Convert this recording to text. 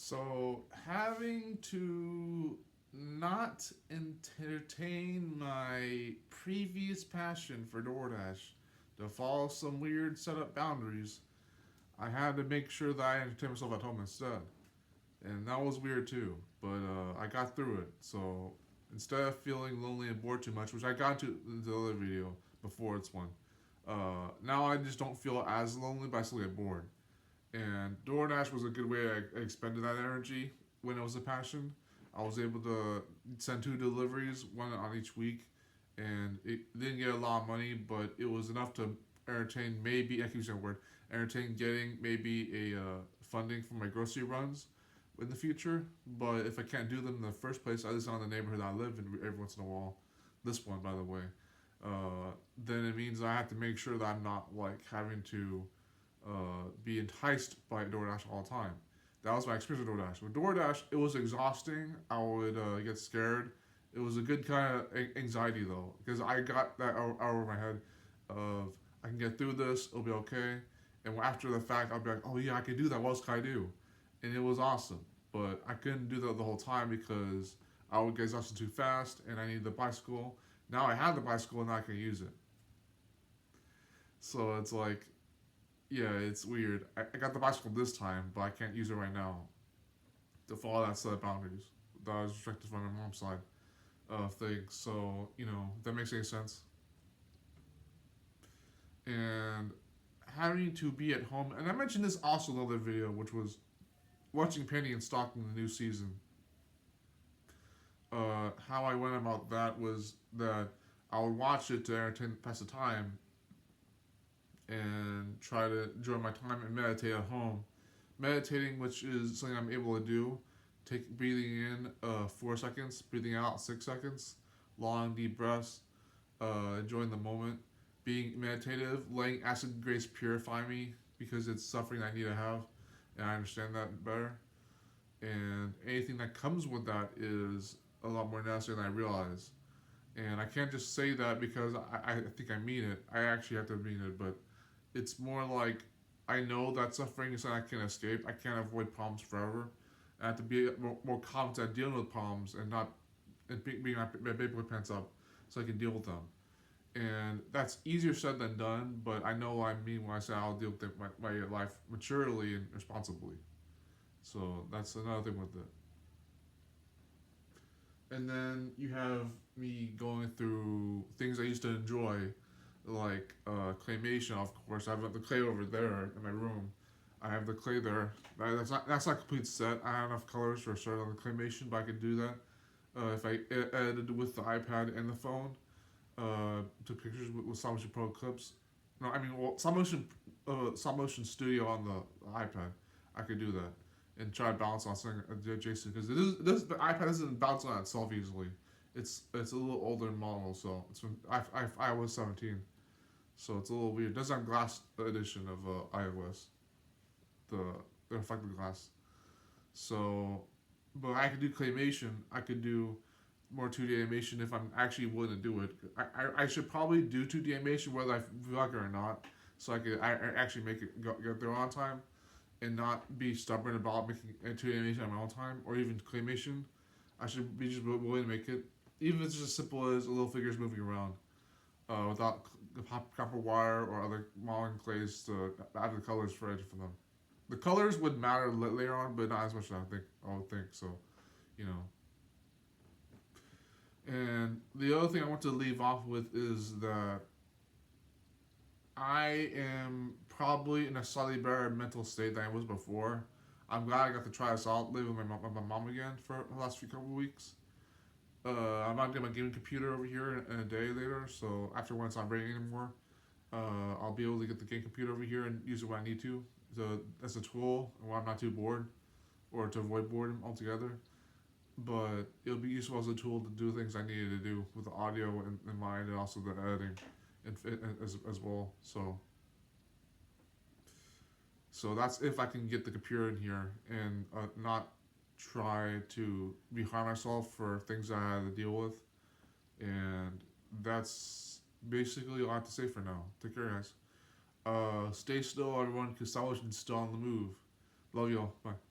So having to not entertain my previous passion for DoorDash to follow some weird setup boundaries, I had to make sure that I entertained myself at home instead. And that was weird too, but I got through it. So instead of feeling lonely and bored too much, which I got to in the other video before this one, now I just don't feel as lonely, but I still get bored. And DoorDash was a good way I expended that energy when it was a passion. I was able to send two deliveries, one on each week, and it didn't get a lot of money, but it was enough to entertain maybe, I keep saying the word, entertain getting maybe a funding for my grocery runs in the future. But if I can't do them in the first place, at least not in the neighborhood I live in every once in a while, this one by the way, then it means I have to make sure that I'm not like having to be enticed by DoorDash all the time. That was my experience with DoorDash. With DoorDash, it was exhausting. I would get scared. It was a good kind of anxiety though, because I got that out of my head of I can get through this. It'll be okay. And after the fact, I'll be like, oh yeah, I can do that. What else can I do? And it was awesome. But I couldn't do that the whole time because I would get exhausted too fast, and I needed the bicycle. Now I have the bicycle, and now I can use it. So it's like, yeah, it's weird. I got the bicycle this time, but I can't use it right now to follow that set of boundaries that I was restricted from my mom's side of things. So, if that makes any sense. And having to be at home, and I mentioned this also in the other video, which was watching Penny and stalking the new season. How I went about that was that I would watch it to entertain, pass the time, and try to enjoy my time and meditate at home. Meditating, which is something I'm able to do, take breathing in 4 seconds, breathing out 6 seconds, long deep breaths, enjoying the moment, being meditative, letting acid grace purify me because it's suffering I need to have, and I understand that better. And anything that comes with that is a lot more necessary than I realize. And I can't just say that because I think I mean it. I actually have to mean it, but it's more like I know that suffering is something I can't escape. I can't avoid problems forever. I have to be more confident at dealing with problems and not and being my paper pants up so I can deal with them. And that's easier said than done, but I know what I mean when I say I'll deal with my life maturely and responsibly. So that's another thing with it. And then you have me going through things I used to enjoy, like claymation. Of course, I have the clay over there in my room. I have the clay there. That's not a complete set. I have enough colors for a start on the claymation, but I could do that if I edited with the iPad and the phone. Took pictures with stop pro clips. No, I mean, well, stop motion studio on the iPad. I could do that and try to balance on something adjacent because the iPad doesn't bounce on itself easily. It's a little older model, so it's from I was 17, so it's a little weird. It doesn't have glass edition of iOS, the reflective glass. So, but I could do claymation. I could do more 2D animation if I'm actually willing to do it. I should probably do 2D animation whether I feel like it or not, so I actually make it get there on time and not be stubborn about making 2D animation on my own time or even claymation. I should be just willing to make it, even if it's just as simple as little figures moving around without copper wire or other modeling clays to add the colors for them. The colors would matter later on, but not as much as I would think so. You know. And the other thing I want to leave off with is that I am probably in a slightly better mental state than I was before. I'm glad I got to try this out, live with my mom again for the last few couple of weeks. I'm not getting my gaming computer over here in a day later, so after when it's not raining anymore, I'll be able to get the game computer over here and use it when I need to. So as a tool when I'm not too bored or to avoid boredom altogether. But it'll be useful as a tool to do things I needed to do with the audio in mind and also the editing as well. So that's if I can get the computer in here and not try to be hard on myself for things I had to deal with. And that's basically all I have to say for now. Take care, guys. Stay still, everyone, because salvation's still on the move. Love y'all. Bye.